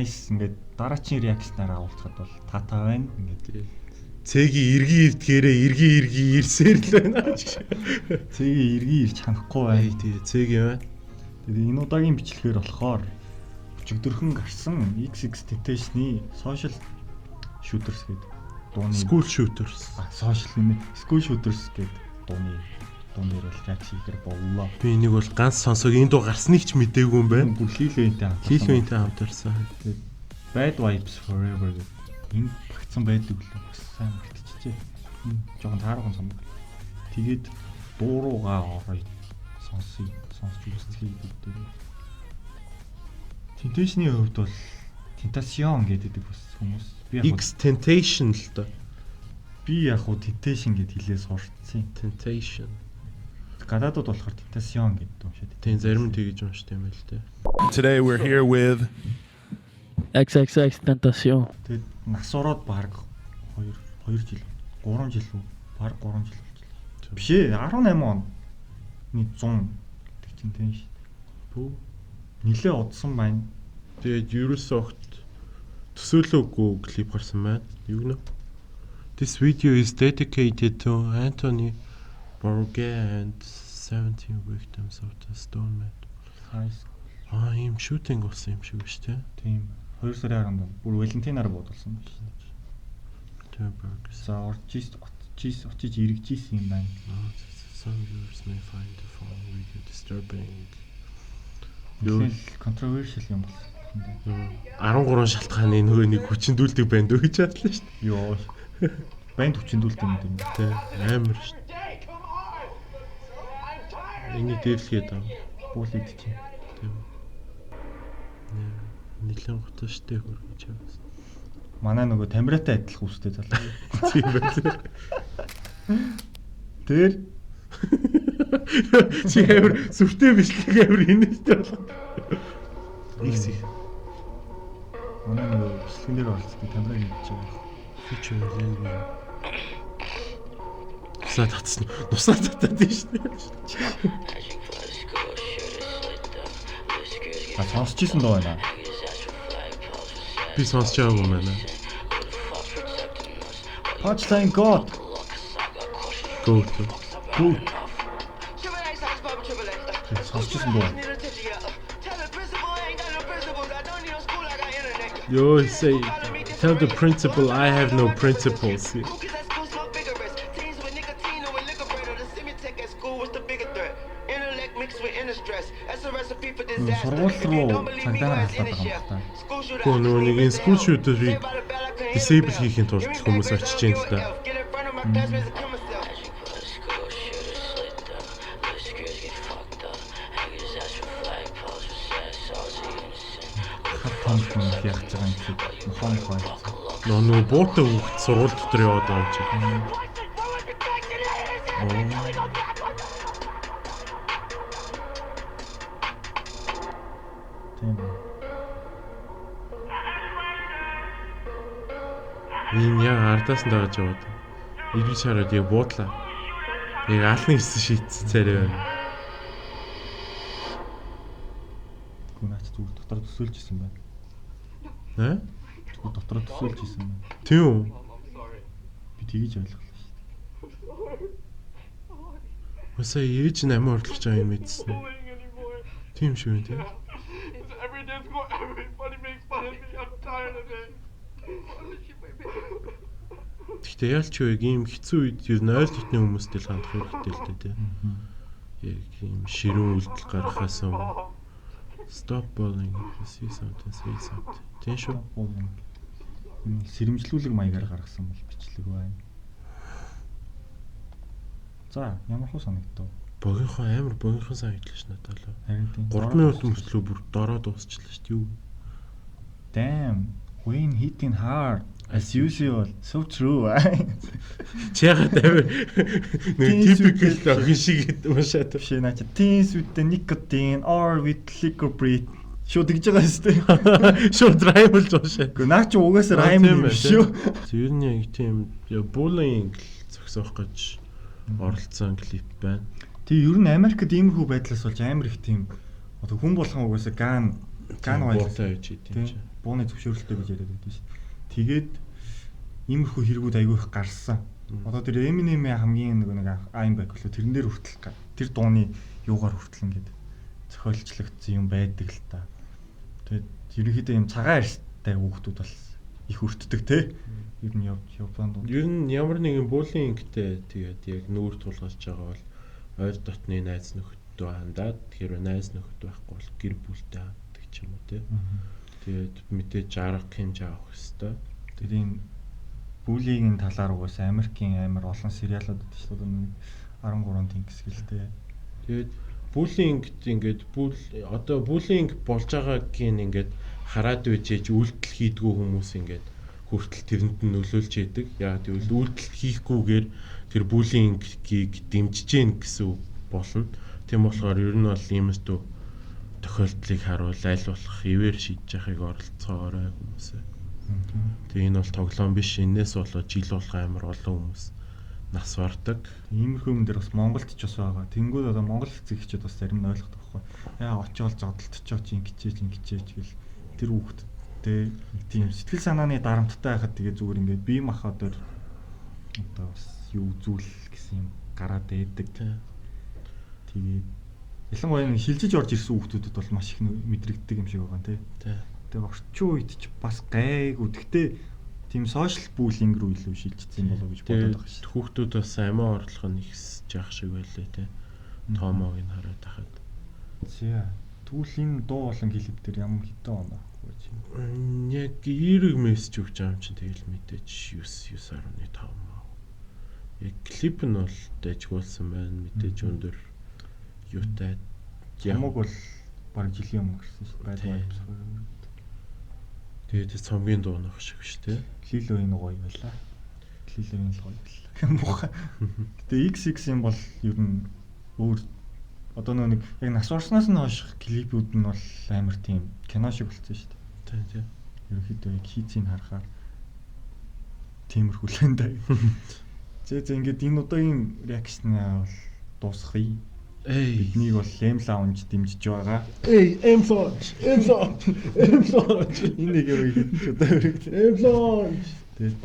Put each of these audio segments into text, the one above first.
nice ингээд дараачийн реакцнаараа уулзахад бол тата байна ингээд. Цэгийн эргийн ирдгээрээ эргийн ирсээр л байна. Цэгийн эргийн ирж ханахгүй байна. Тэгээ цэгийн байна. Тэгээ энэ удаагийн бичлэгээр болохоор өчигдөрхөн гарсан XXXTentacion-ы social shooters гэдэг дууны School shooters. Social нэмээ school shooters гэдэг дууны дээр бол реакц хийгэр боллоо. Би энийг бол ганц сонсог энэ дуу гарсныг ч мэдээгүй юм байна. Бүр Lil Wayne-тэй хамтарсан. Тэгээд Bad Vibes Forever гэдэг энэ багцсан байдаг лээ. Бас сайн мэдчихжээ. Жохон таархан сум. Тэгээд дуу руугаа орой сонсож үзлээ гэдэг. Tentacion-ы хувьд бол Tentacion гэдэг бас хүмүүс. XXXTentacion л доо. Би яг хуу Tentacion гэд хэлээ сурцсан. Tentacion. Гадаадууд болохоор Tentacion гэдэг юм шиг. Тийм зарим нь тэгэж уншдаг юм байл те. Today we're here with XXXTentacion. Тэгээд нас ороод баг 2 жил 3 жил үү? Баг 3 жил болчихлоо. Биш ээ 18 он. 100 гэдэг чинь тийм шүү. Бүү. Нилээ удсан байна. Тэгээд ерөөсөө огт төсөөлөөгүй клип гарсан байна. Юу гэнэ? This video is dedicated to Anthony Bourget and 17 victims of the storm. Ийм шүүтинг болсон юм шиг шүү дээ. Тийм. 2 сарын 10-нд бүр Валентинаар буудалсан биш. Тийм баг. За очиж эргэжсэн юм байна. Some viewers may find the following video disturbing. Controversial юм болсон. 13 шалтгааны нөгөө нэг хүчиндүүлдэг банд өгч чадлаа шүү дээ. Йоо. Банд хүчиндүүлдэг юм тийм. Тэ амар шүү дээ. Энийг дээрлэхэд аа. Бул идчих. Тийм. Нилэн готоо штэ хөргөж яваас. Манай нөгөө тамиратай адилах үстэй залуу. Тийм байна. Тэр чи амар сүртэй бичлэг амар инээстэй болох. Ихсэх. Манай нөгөө бичлэгнэр оролцдог тамираа хийж байгаа. Фич үйлээ. Нусаа татсан. Нусаа татаад тийм штэ. Сонсчихсон доо байна. Би сонсч байгаагүй байна. Punchline God. Good. Сонсчихсон доо. Yo, say, tell the principal I have no principles. Сургууль руу цагдаа хатаад байгаа юм байна. Гөө нөгөө нэг энэ school shooter-ыг disable хийхин тулд хүмүүс очиж юм л да. Хатамт юм яаж байгаа юм шиг хон хой. Нөгөө буутай хүүхд сургууль дотор яваад байгаа юм чи. Тийм. Энэ яг ардаас нь дагаж яваад. Иргэн шараад яг буудлаа. Яг алны хэсэг шийдсэн царай байна. Гүнаач зүгээр дотор төсөөлж исэн байна. Зүгээр дотор төсөөлж исэн байна. Тийм үү? Би тгийж ойлголоо шүү. Өсөө ээж нь амин орлож байгаа юм мэдсэн. Тийм шүү тийм. Гэхдээ ялч юу ийм хэцүү үед ер нь ойл дотны хүмүүстэй л хандах хэрэгтэй л дээ тийм. Яг ийм ширүүн үйлдэл гаргахаас өмнө stop bullying, see something, say something. Тийм шүү. Сэрэмжлүүлэг маягаар гаргасан бол бичлэг байна. За, ямар хөө санагдав? Богинохон амар богинохон санагдлаа ш надад л. Харин 3 минут мөртлөө бүр дороо дуусчлаа ш юу. Damn, Wayne hitting hard as usual. So true. Чягаад амар нэг typical охин шиг уншаад биш наа чи teens with the nicotine or with liquor breed. Шууд тэгж байгаа юм. Шууд раймлж уншаа. Гэхдээ наа чи угаасаа райм юм шүү. Ер нь яг тийм bullying зогсоох гэж оролцсон клип байна. Тэгээ ер нь Америкт иймэрхүү байдлаас болж амар их тийм одоо хүн болгон угаасаа ган гоотой байж тийм ч. бууны зөвшөөрөлтөө гэж яриад байдаг ш. Тэгээд иймэрхүү хэрэгүүд аягүй их гарсан. Одоо тэр Eminem-ийн хамгийн нэг I'm Back лөө тэрэн дээр хүртэл тэр дууны юугаар хүртэл ингээд зохиолчлогдсон юм байдаг л та. Тэгээд ерөнхийдөө юм цагаан арьстай хүүхдүүд бол их өртдөг те. Ер нь Японд. Ер нь ямар нэгэн буллингтэй тэгээд яг нүүр тулгарч байгаа бол ойр дотны найз нөхөдөө хандаад тэгэхээр найз нөхөд байхгүй бол гэр бүлтэй ханддаг ч юм уу те. Тэгээд мэдээж арга хэмжээ авах хэрэгтэй. Тэгээд энэ бүлигийн талаар угаас Америкийн амар олон сериалууд байдаг шүү дээ. 13 тэнгис гэлтэй. Тэгээд буллингт ингээд одоо буллинг болж байгаагийн ингээд хараад үжиж үйлдэл хийдгүү хүмүүс ингээд хүртэл тэрэнд нь нөлөөлж яадаг. Яг тэгвэл үйлдэл хийхгүйгээр тэр буллингийг дэмжиж гин гэсэн болно. Тийм болохоор ер нь бол иймэрхүү тохиолдлыг харуул аль болох ивэр шийдэж яхахыг оролцоорой хүмүүсээ. Тэгээ энэ бол тоглоом биш. Энээс болоод жил болох амар олон хүмүүс нас бардаг. Иймэрхүү юм дээр бас Монголд ч бас байгаа. Тэнгүүд одоо Монгол хэцэгчд бас зарим нь ойлгох байхгүй. Яа очиол зодтолтчоо чи ингэчээж гэл тэр хүүхдтэй тийм сэтгэл санааны дарамттай байхад тэгээ зүгээр ингээд бие махбодоор одоо бас юу үзүүл гэсэн юм гараад байдаг. Тэгээд ялангуяа энэ хилжиж орж ирсэн хүүхдүүдэд бол маш их мэдрэгддэг юм шиг байгаа нэ. Тэгээ орчин үед ч бас гайгүй. Гэхдээ тийм сошиал буллинг руу илүү шилжчихсэн болов гэж бодоод байгаа шүү. Хүүхдүүд бас амиа орлох нь ихсэж явах шиг байлээ те. Томог нь хараад тахад. За тэгвэл энэ дуу болон клип дээр ямар хэдэн оноо вэ чи? Яг эерэг мессеж өгч байгаа юм чинь тэгэл мэдээж 9.5 маа. Яг клип нь бол дэжгүүлсэн байна. Мэдээж өндөр юутай. Ямаг бол баг жилийн өмнө гэрсэн шүү дээ. Тэгээд цомгийн дуунах шиг шүү дээ. Лило энэ гоё байлаа. Лило энэ л гоё байлаа. Муухай. Гэтэ XX юм бол ер нь өөр одоо нэг яг нас орсноос нь хойш клипүүд нь бол амар тийм кино шиг болчихсон шүү дээ. Тийм. Ерөнхийдөө яг хийцийг харахаар тиймэрхүү л энэ даа. За ингээд энэ удаагийн реакшнаа бол дуусгая. Биднийг бол M Lounge дэмжиж байгаа. M Lounge. Энэ нэг юм хэлсэн ч удаа өргөд. M Lounge. Тэгээд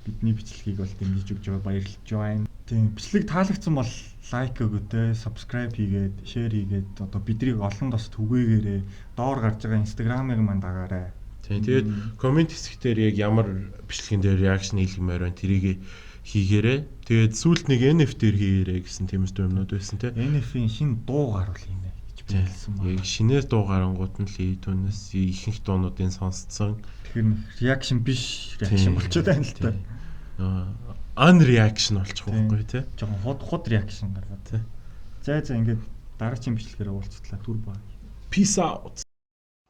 бидний бичлэгийг бол дэмжиж өгч байгаа баярлж байна. Тийм бичлэг таалагдсан бол лайк өгөөдэй, subscribe хийгээд, share хийгээд одоо биднийг олон дост түгээгээрээ доор гарч байгаа Instagram-ыг мань дагаарай. Тийм тэгээд комент хэсгээр яг ямар бичлэгэн дээр реакшн хийлгэмээр байна тэрийг хийгээрэй. Тэгээд сүүлд нэг NFT-ээр хийгээрэй гэсэн тиймэрхүү юмнууд байсан те. NFT-ийн шинэ дуу гарвал хийнэ гэж хэлсэн байна. Яг шинээр дуу гарангууд нь л түүнээс ихэнх дуунуудын сонсцсон. Тэгэхээр реакшн биш реакшн болчиход байна л та. Unreaction болчих واخгүй те. Жохон хот реакшн гаргаад те. За ингээд дараагийн бичлэгээр уулзтлаа түр баа. Peace out.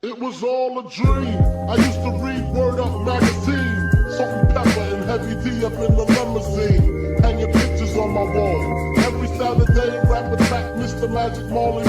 It was all a dream. I used to read Word Up magazine. Salt and pepper and heavy D up in the limousine. Hanging pictures on my wall. Every Saturday, rap attack, Mr. Magic Marley